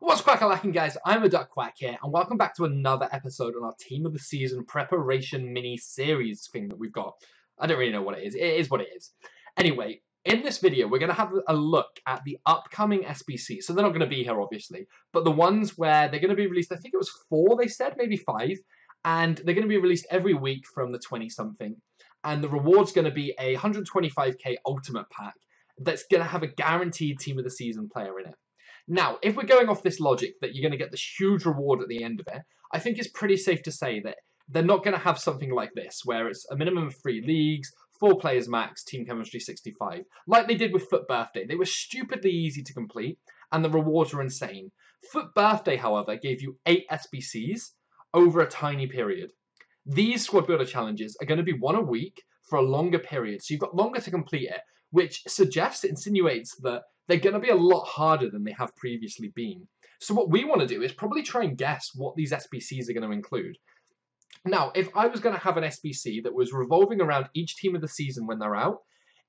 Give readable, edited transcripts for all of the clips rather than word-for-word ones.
What's crack-a-lacking, guys? I'm a Duck Quack here, and welcome back to another episode on our Team of the Season preparation mini-series thing that we've got. I don't really know what it is. It is what it is. Anyway, in this video, we're going to have a look at the upcoming SBC. So they're not going to be here, obviously, but the ones where they're going to be released, I think it was 4, they said, maybe 5, and they're going to be released every week from the 20-something. And the reward's going to be a 125k Ultimate Pack that's going to have a guaranteed Team of the Season player in it. Now, if we're going off this logic that you're going to get this huge reward at the end of it, I think it's pretty safe to say that they're not going to have something like this, where it's a minimum of 3 leagues, 4 players max, team chemistry 65, like they did with Foot Birthday. They were stupidly easy to complete, and the rewards were insane. Foot Birthday, however, gave you 8 SBCs over a tiny period. These squad builder challenges are going to be 1 a week for a longer period, so you've got longer to complete it, which insinuates that they're going to be a lot harder than they have previously been. So what we want to do is probably try and guess what these SBCs are going to include. Now, if I was going to have an SBC that was revolving around each team of the season when they're out,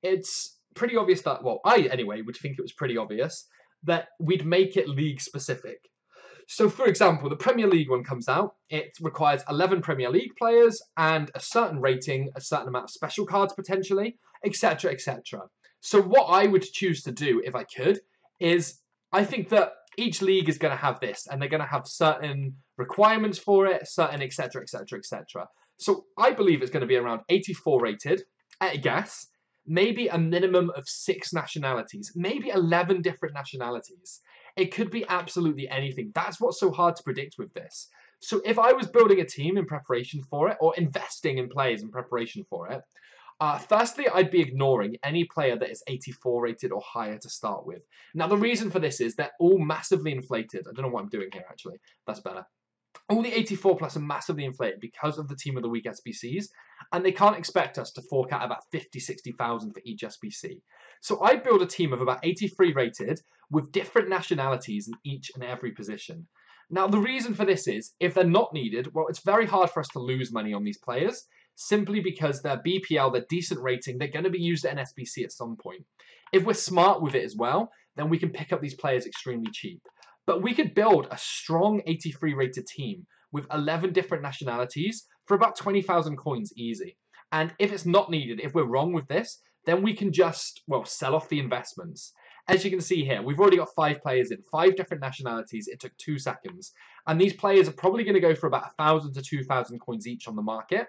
it's pretty obvious that, well, I anyway would think it was pretty obvious that we'd make it league specific. So, for example, the Premier League one comes out. It requires 11 Premier League players and a certain rating, a certain amount of special cards potentially, etc., etc. So what I would choose to do, if I could, is I think that each league is going to have this, and they're going to have certain requirements for it, certain etc., etc., etc. So I believe it's going to be around 84 rated, at a guess, maybe a minimum of 6 nationalities, maybe 11 different nationalities. It could be absolutely anything. That's what's so hard to predict with this. So if I was building a team in preparation for it, or investing in players in preparation for it, firstly, I'd be ignoring any player that is 84 rated or higher to start with. Now, the reason for this is they're all massively inflated. I don't know what I'm doing here, actually. That's better. All the 84 plus are massively inflated because of the Team of the Week SBCs, and they can't expect us to fork out about 50, 60,000 for each SBC. So I build a team of about 83 rated with different nationalities in each and every position. Now, the reason for this is, if they're not needed, well, it's very hard for us to lose money on these players, simply because they're BPL, they're decent rating, they're going to be used at an SBC at some point. If we're smart with it as well, then we can pick up these players extremely cheap. But we could build a strong 83 rated team with 11 different nationalities for about 20,000 coins easy. And if it's not needed, if we're wrong with this, then we can just, well, sell off the investments. As you can see here, we've already got 5 players in, 5 different nationalities. It took 2 seconds. And these players are probably going to go for about 1,000 to 2,000 coins each on the market.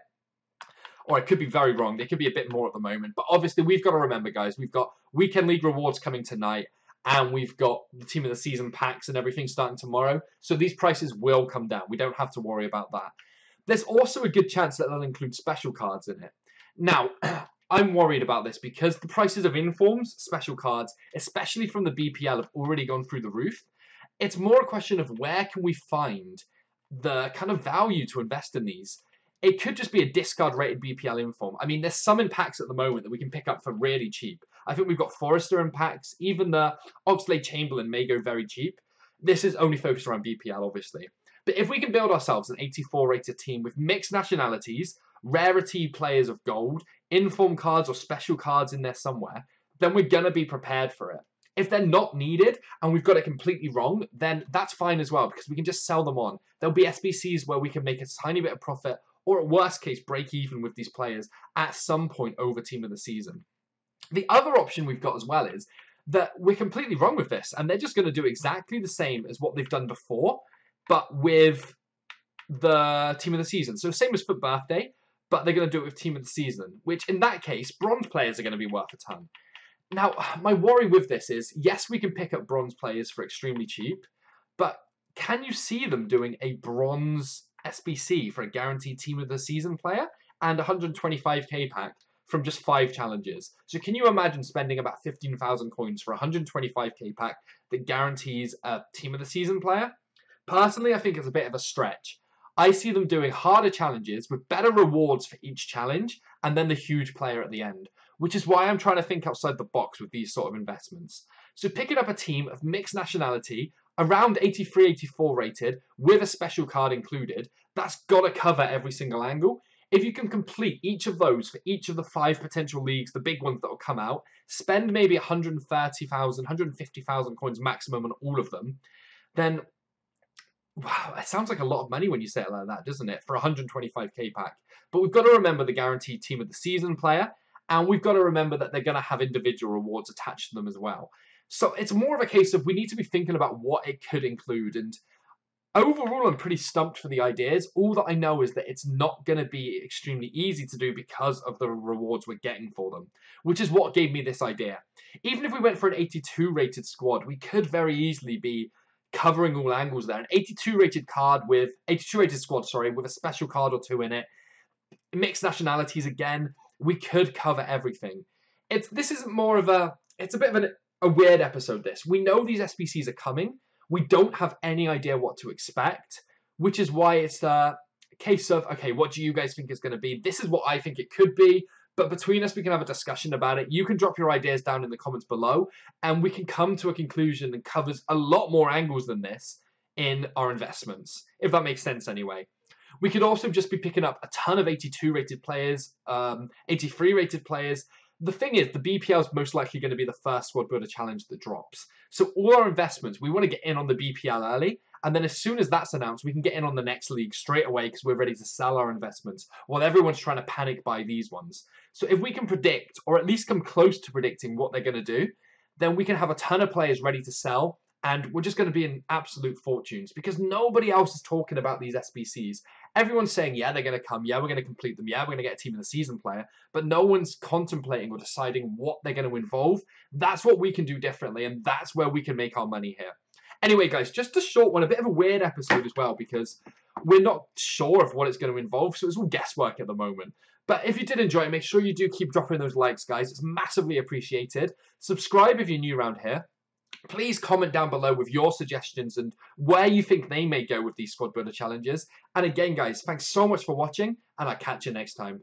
Or I could be very wrong. They could be a bit more at the moment. But obviously, we've got to remember, guys, we've got Weekend League rewards coming tonight. And we've got the Team of the Season packs and everything starting tomorrow. So these prices will come down. We don't have to worry about that. There's also a good chance that they'll include special cards in it. Now, I'm worried about this because the prices of informs, special cards, especially from the BPL, have already gone through the roof. It's more a question of where can we find the kind of value to invest in these. It could just be a discard-rated BPL inform. I mean, there's some in packs at the moment that we can pick up for really cheap. I think we've got Forrester in packs. Even the Oxlade-Chamberlain may go very cheap. This is only focused around BPL, obviously. But if we can build ourselves an 84-rated team with mixed nationalities, rarity players of gold, inform cards or special cards in there somewhere, then we're going to be prepared for it. If they're not needed and we've got it completely wrong, then that's fine as well because we can just sell them on. There'll be SBCs where we can make a tiny bit of profit or at worst case, break even with these players at some point over Team of the Season. The other option we've got as well is that we're completely wrong with this, and they're just going to do exactly the same as what they've done before, but with the Team of the Season. So same as for Birthday, but they're going to do it with Team of the Season, which in that case, bronze players are going to be worth a ton. Now, my worry with this is, yes, we can pick up bronze players for extremely cheap, but can you see them doing a bronze SBC for a guaranteed Team of the Season player and 125k pack from just 5 challenges? So can you imagine spending about 15,000 coins for a 125k pack that guarantees a Team of the Season player? Personally, I think it's a bit of a stretch. I see them doing harder challenges with better rewards for each challenge and then the huge player at the end, which is why I'm trying to think outside the box with these sort of investments. So picking up a team of mixed nationality, around 83, 84 rated, with a special card included, that's got to cover every single angle. If you can complete each of those for each of the 5 potential leagues, the big ones that will come out, spend maybe 130,000, 150,000 coins maximum on all of them, then Wow, it sounds like a lot of money when you say it like that, doesn't it? For a 125k pack. But we've got to remember the guaranteed team of the season player, and we've got to remember that they're going to have individual rewards attached to them as well. So it's more of a case of we need to be thinking about what it could include. And overall, I'm pretty stumped for the ideas. All that I know is that it's not going to be extremely easy to do because of the rewards we're getting for them, which is what gave me this idea. Even if we went for an 82 rated squad, we could very easily be covering all angles there. An 82 rated card with 82 rated squad, sorry, with a special card or two in it. Mixed nationalities again. We could cover everything. This isn't more of a. It's a bit of a weird episode. This we know these SBCs are coming. We don't have any idea what to expect, which is why it's a case of okay, what do you guys think it's going to be? This is what I think it could be. But between us, we can have a discussion about it. You can drop your ideas down in the comments below, and we can come to a conclusion that covers a lot more angles than this in our investments, if that makes sense anyway. We could also just be picking up a ton of 82 rated players, 83 rated players. The thing is, the BPL is most likely going to be the first squad builder challenge that drops. So all our investments, we want to get in on the BPL early. And then as soon as that's announced, we can get in on the next league straight away because we're ready to sell our investments while everyone's trying to panic buy these ones. So if we can predict, or at least come close to predicting what they're going to do, then we can have a ton of players ready to sell. And we're just going to be in absolute fortunes because nobody else is talking about these SBCs. Everyone's saying, yeah, they're going to come. Yeah, we're going to complete them. Yeah, we're going to get a team of the season player. But no one's contemplating or deciding what they're going to involve. That's what we can do differently. And that's where we can make our money here. Anyway, guys, just a short one, a bit of a weird episode as well because we're not sure of what it's going to involve. So it's all guesswork at the moment. But if you did enjoy it, make sure you do keep dropping those likes, guys. It's massively appreciated. Subscribe if you're new around here. Please comment down below with your suggestions and where you think they may go with these squad builder challenges. And again, guys, thanks so much for watching, and I'll catch you next time.